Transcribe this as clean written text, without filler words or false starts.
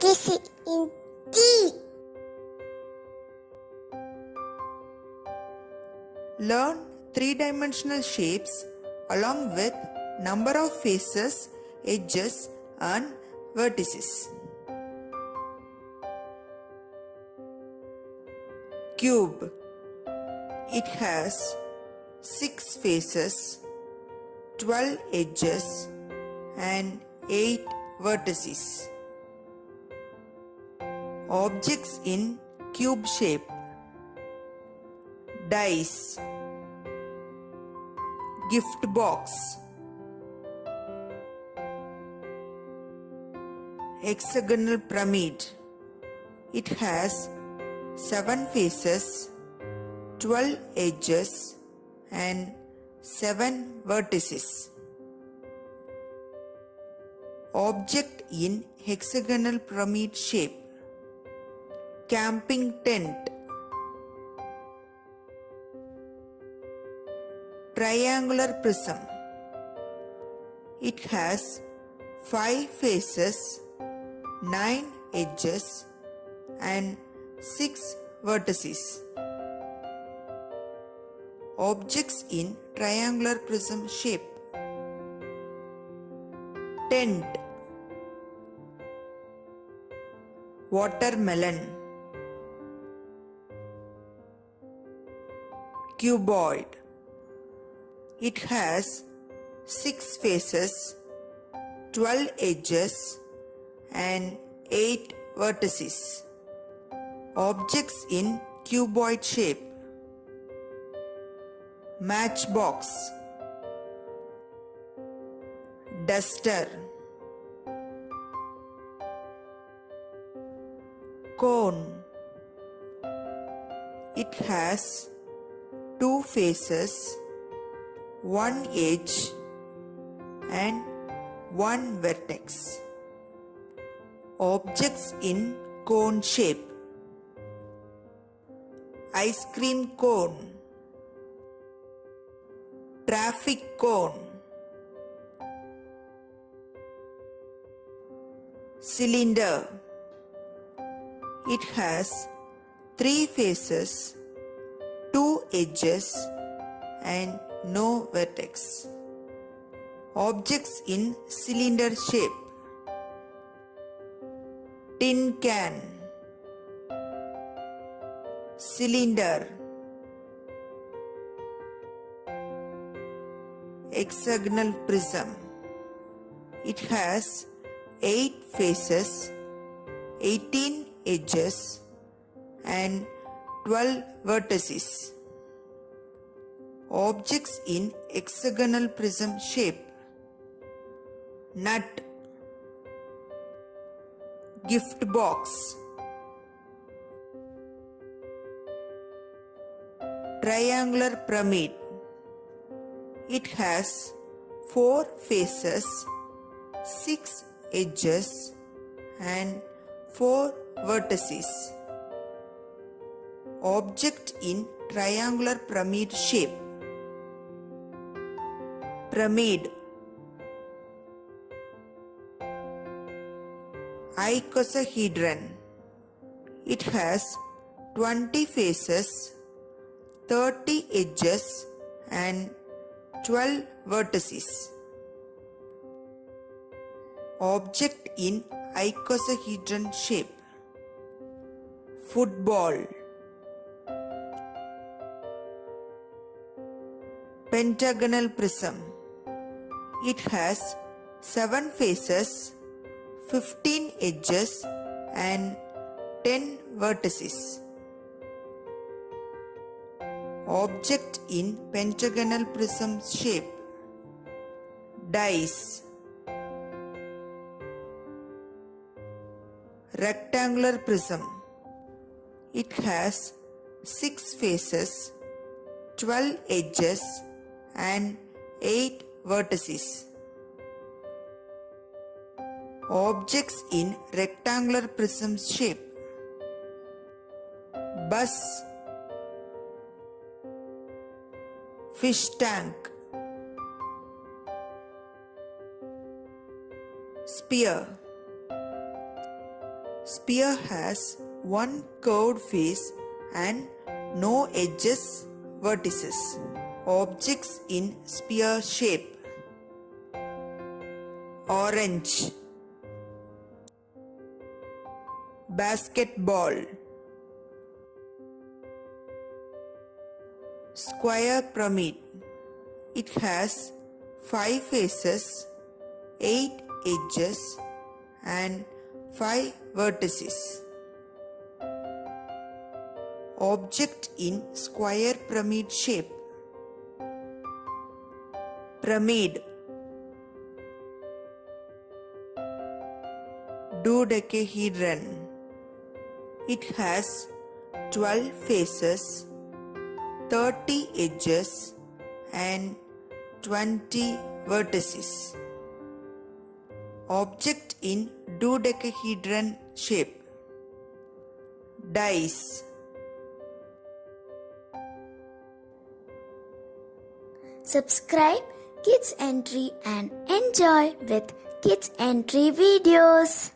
Kissy in tea. Learn three-dimensional shapes along with number of faces, edges and vertices. Cube. It has 6 faces, 12 edges and 8 vertices. Objects in cube shape. Dice. Gift box. Hexagonal pyramid. It has 7 faces, 12 edges and 7 vertices. Object in hexagonal pyramid shape. Camping tent. Triangular prism. It has 5 faces, 9 edges and 6 vertices. Objects in triangular prism shape. Tent. Watermelon. Cuboid. It has 6 faces, 12 edges and 8 vertices. Objects in cuboid shape. Matchbox. Duster. Cone. It has 2 faces, 1 edge and 1 vertex. Objects in cone shape. Ice cream cone. Traffic cone. Cylinder. It has 3 faces, 2 edges and no vertex. Objects in cylinder shape. Tin can. Cylinder. Hexagonal prism. It has 8 faces, 18 edges and 12 vertices. Objects in hexagonal prism shape. Nut. Gift box. Triangular pyramid. It has 4 faces, 6 edges and 4 vertices. Object in triangular pyramid shape. Pyramid. Icosahedron. It has 20 faces, 30 edges and 12 vertices. Object in icosahedron shape. Football. Pentagonal prism. It has 7 faces, 15 edges and 10 vertices. Object in pentagonal prism shape. Dice. Rectangular prism. It has 6 faces, 12 edges and 8 vertices. Objects in rectangular prism shape. Bus. Fish tank. Spear. Sphere has one curved face and no edges, vertices. Objects in sphere shape. Orange. Basketball. Square pyramid. It has 5 faces, 8 edges and 5 vertices. Object in square pyramid shape. Pyramid. Dodecahedron. It has 12 faces, 30 edges and 20 vertices. Object in dodecahedron shape. Dice. Subscribe Kids Entry and enjoy with Kids Entry videos.